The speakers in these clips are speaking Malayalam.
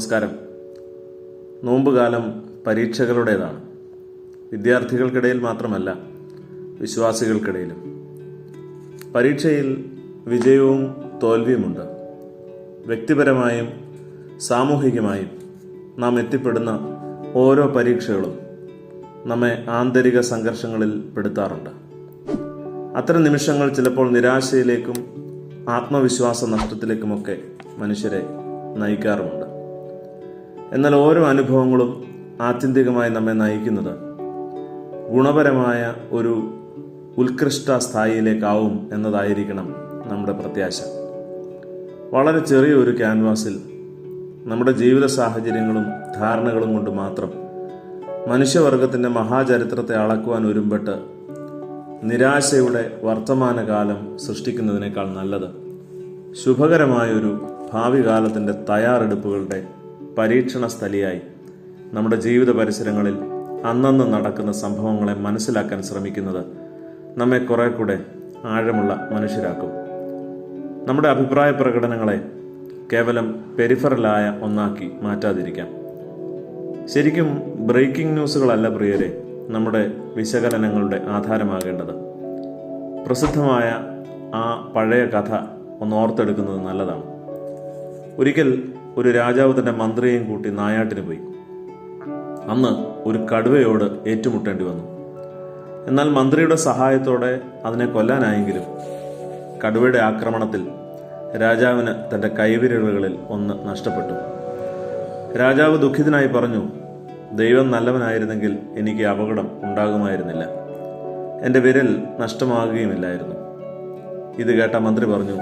നമസ്കാരം. നോമ്പുകാലം പരീക്ഷകളുടേതാണ്. വിദ്യാർത്ഥികൾക്കിടയിൽ മാത്രമല്ല, വിശ്വാസികൾക്കിടയിലും. പരീക്ഷയിൽ വിജയവും തോൽവിയുമുണ്ട്. വ്യക്തിപരമായും സാമൂഹികമായും നാം എത്തിപ്പെടുന്ന ഓരോ പരീക്ഷകളും നമ്മെ ആന്തരിക സംഘർഷങ്ങളിൽ പെടുത്താറുണ്ട്. അത്തരം നിമിഷങ്ങൾ ചിലപ്പോൾ നിരാശയിലേക്കും ആത്മവിശ്വാസ നഷ്ടത്തിലേക്കുമൊക്കെ മനുഷ്യരെ നയിക്കാറുമുണ്ട്. എന്നാൽ ഓരോ അനുഭവങ്ങളും ആത്യന്തികമായി നമ്മെ നയിക്കുന്നത് ഗുണപരമായ ഒരു ഉത്കൃഷ്ട സ്ഥായിയിലേക്കാവും എന്നതായിരിക്കണം നമ്മുടെ പ്രത്യാശ. വളരെ ചെറിയൊരു ക്യാൻവാസിൽ നമ്മുടെ ജീവിത സാഹചര്യങ്ങളും ധാരണകളും കൊണ്ട് മാത്രം മനുഷ്യവർഗത്തിൻ്റെ മഹാചരിത്രത്തെ അളക്കുവാൻ ഒരുമ്പെട്ട് നിരാശയുടെ വർത്തമാനകാലം സൃഷ്ടിക്കുന്നതിനേക്കാൾ നല്ലത് ശുഭകരമായൊരു ഭാവി കാലത്തിൻ്റെ തയ്യാറെടുപ്പുകളുടെ പരീക്ഷണ സ്ഥലിയായി നമ്മുടെ ജീവിത പരിസരങ്ങളിൽ അന്നന്ന് നടക്കുന്ന സംഭവങ്ങളെ മനസ്സിലാക്കാൻ ശ്രമിക്കുന്നത് നമ്മെ കുറെ കൂടെ ആഴമുള്ള മനുഷ്യരാക്കും. നമ്മുടെ അഭിപ്രായ പ്രകടനങ്ങളെ കേവലം പെരിഫറലായ ഒന്നാക്കി മാറ്റാതിരിക്കാം. ശരിക്കും ബ്രേക്കിംഗ് ന്യൂസുകളല്ല പ്രിയരെ നമ്മുടെ വിശകലനങ്ങളുടെ ആധാരമാകേണ്ടത്. പ്രസിദ്ധമായ ആ പഴയ കഥ ഒന്ന് ഓർത്തെടുക്കുന്നത് നല്ലതാണ്. ഒരിക്കൽ ഒരു രാജാവ് തൻ്റെ മന്ത്രിയെയും കൂട്ടി നായാട്ടിന് പോയി. അന്ന് ഒരു കടുവയോട് ഏറ്റുമുട്ടേണ്ടി വന്നു. എന്നാൽ മന്ത്രിയുടെ സഹായത്തോടെ അതിനെ കൊല്ലാനായെങ്കിലും കടുവയുടെ ആക്രമണത്തിൽ രാജാവിന് തൻ്റെ കൈവിരലുകളിൽ ഒന്ന് നഷ്ടപ്പെട്ടു. രാജാവ് ദുഃഖിതനായി പറഞ്ഞു, ദൈവം നല്ലവനായിരുന്നെങ്കിൽ എനിക്ക് അപകടം ഉണ്ടാകുമായിരുന്നില്ല, എൻ്റെ വിരൽ നഷ്ടമാകുകയുമില്ലായിരുന്നു. ഇത് കേട്ട മന്ത്രി പറഞ്ഞു,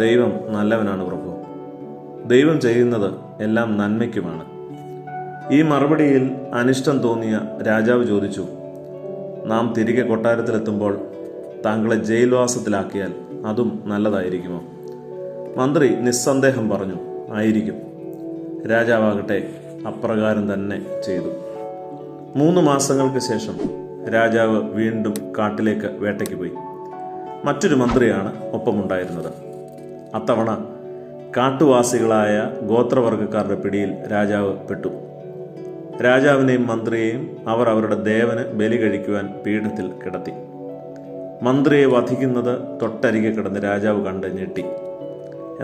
ദൈവം നല്ലവനാണ് പ്രഭു, ദൈവം ചെയ്യുന്നത് എല്ലാം നന്മയ്ക്കുമാണ്. ഈ മറുപടിയിൽ അനിഷ്ടം തോന്നിയ രാജാവ് ചോദിച്ചു, നാം തിരികെ കൊട്ടാരത്തിലെത്തുമ്പോൾ താങ്കളെ ജയിൽവാസത്തിലാക്കിയാൽ അതും നല്ലതായിരിക്കുമോ? മന്ത്രി നിസ്സന്ദേഹം പറഞ്ഞു, ആയിരിക്കും. രാജാവാകട്ടെ അപ്രകാരം തന്നെ ചെയ്തു. 3 മാസങ്ങൾക്ക് ശേഷം രാജാവ് വീണ്ടും കാട്ടിലേക്ക് വേട്ടയ്ക്ക് പോയി. മറ്റൊരു മന്ത്രിയാണ് ഒപ്പമുണ്ടായിരുന്നത്. അത്തവണ കാട്ടുവാസികളായ ഗോത്രവർഗക്കാരുടെ പിടിയിൽ രാജാവ് പെട്ടു. രാജാവിനെയും മന്ത്രിയെയും അവർ അവരുടെ ദേവന് ബലി കഴിക്കുവാൻ പീഠത്തിൽ കിടത്തി. മന്ത്രിയെ വധിക്കുന്നത് തൊട്ടരികെ കിടന്ന് രാജാവ് കണ്ട് ഞെട്ടി.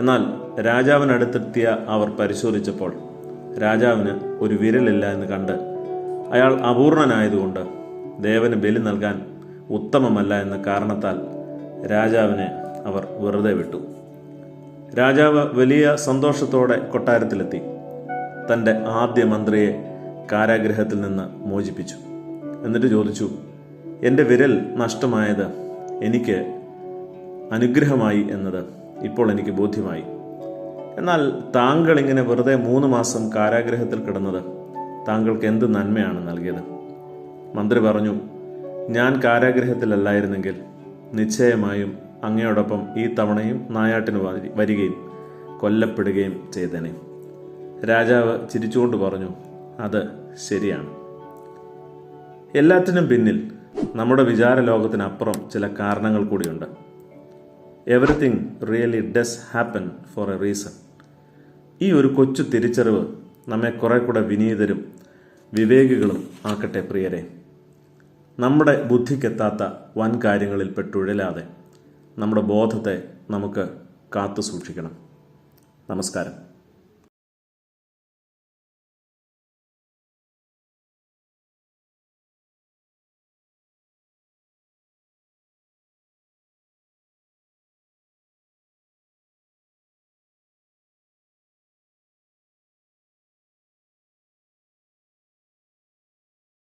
എന്നാൽ രാജാവിനടുത്തെത്തിയ അവർ പരിശോധിച്ചപ്പോൾ രാജാവിന് ഒരു വിരലില്ല എന്ന് കണ്ട് അയാൾ അപൂർണനായതുകൊണ്ട് ദേവന് ബലി നൽകാൻ ഉത്തമമല്ല എന്ന കാരണത്താൽ രാജാവിനെ അവർ വെറുതെ വിട്ടു. രാജാവ് വലിയ സന്തോഷത്തോടെ കൊട്ടാരത്തിലെത്തി. തൻ്റെ ആദ്യ മന്ത്രിയെ കാരാഗൃഹത്തിൽ നിന്ന് മോചിപ്പിച്ചു. എന്നിട്ട് ചോദിച്ചു, എൻ്റെ വിരൽ നഷ്ടമായത് എനിക്ക് അനുഗ്രഹമായി എന്നത് ഇപ്പോൾ എനിക്ക് ബോധ്യമായി. എന്നാൽ താങ്കൾ ഇങ്ങനെ വെറുതെ 3 മാസം കാരാഗൃഹത്തിൽ കിടന്നത് താങ്കൾക്ക് എന്ത് നന്മയാണ് നൽകിയത്? മന്ത്രി പറഞ്ഞു, ഞാൻ കാരാഗൃഹത്തിലല്ലായിരുന്നെങ്കിൽ നിശ്ചയമായും അങ്ങയോടൊപ്പം ഈ തവണയും നായാട്ടിന് വരികയും കൊല്ലപ്പെടുകയും ചെയ്തേനെ. രാജാവ് ചിരിച്ചുകൊണ്ട് പറഞ്ഞു, അത് ശരിയാണ്. എല്ലാത്തിനും പിന്നിൽ നമ്മുടെ വിചാര ലോകത്തിനപ്പുറം ചില കാരണങ്ങൾ കൂടിയുണ്ട്. Everything really does happen four A reason. ഈ ഒരു കൊച്ചു തിരിച്ചറിവ് നമ്മെ കുറെ കൂടെ വിനീതരും വിവേകികളും ആക്കട്ടെ പ്രിയരെ. നമ്മുടെ ബുദ്ധിക്കെത്താത്ത വൻ കാര്യങ്ങളിൽ പെട്ടുഴലാതെ നമ്മുടെ ബോധത്തെ നമുക്ക് കാത്തു സൂക്ഷിക്കണം. നമസ്കാരം.